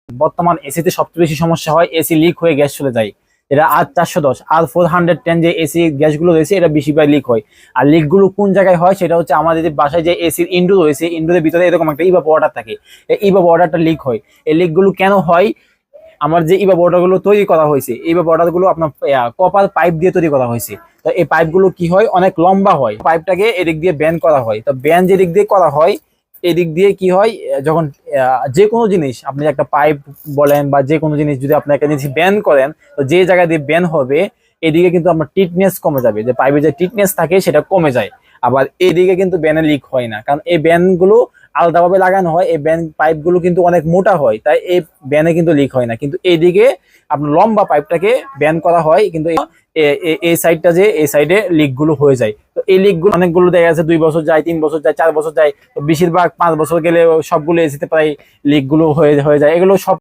বর্তমান এসিতে সবচেয়ে বেশি সমস্যা হয় এসি লিক হয়ে গ্যাস চলে যায়। এটা R410 R410 যে এসি গ্যাসগুলো রয়েছে এটা বেশিরভাগ লিক হয়। আর লিক গুলো কোন জায়গায় হয় সেটা হচ্ছে আমাদের যে বাসায় যে এসির ইনডো রয়েছে, ইনডোর ভিতরে এরকম একটা ইভাপ ওয়াটার থাকে, এই ইভাপ ওয়াটারটা লিক হয়। এই লিক গুলো কেন হয়? আমার যে ইভাপ ওয়াটার গুলো তৈরি করা হয়েছে, ইভাপ ওয়াটার গুলো আপনার কপার পাইপ দিয়ে তৈরি করা হয়েছে। তো এই পাইপ গুলো কি হয়, অনেক লম্বা হয়। পাইপটাকে এদিক দিয়ে ব্যান করা হয়। তো ব্যান যেদিক দিয়ে করা হয়, এদিক দিয়ে কি হয়, যখন যে কোনো জিনিস আপনি একটা পাইপ বলেন বা যে কোনো জিনিস যদি আপনি একটা জিনিস ব্যান করেন, তো যে জায়গা দিয়ে ব্যান হবে এদিকে কিন্তু আপনার টিটনেস কমে যাবে, যে পাইপে যে টিটনেস থাকে সেটা কমে যায়। আবার এদিকে কিন্তু ব্যানে লিক হয় না, কারণ এই ব্যান গুলো আলাদাভাবে লাগানো হয়। এই ব্যান পাইপ গুলো কিন্তু অনেক মোটা হয়, তাই এই ব্যানে কিন্তু লিক হয় না। কিন্তু এইদিকে আপনার লম্বা পাইপটাকে ব্যান করা হয়, কিন্তু এই সাইডটা যে এই সাইডে লিক গুলো হয়ে যায়। তো এই লিক গুলো অনেকগুলো দেখা যাচ্ছে 2 বছর যায়, 3 বছর যায়, 4 বছর যায়। তো বেশিরভাগ 5 বছর গেলে সবগুলো এসিতে প্রায় লিক গুলো হয়ে যায়। এগুলো সব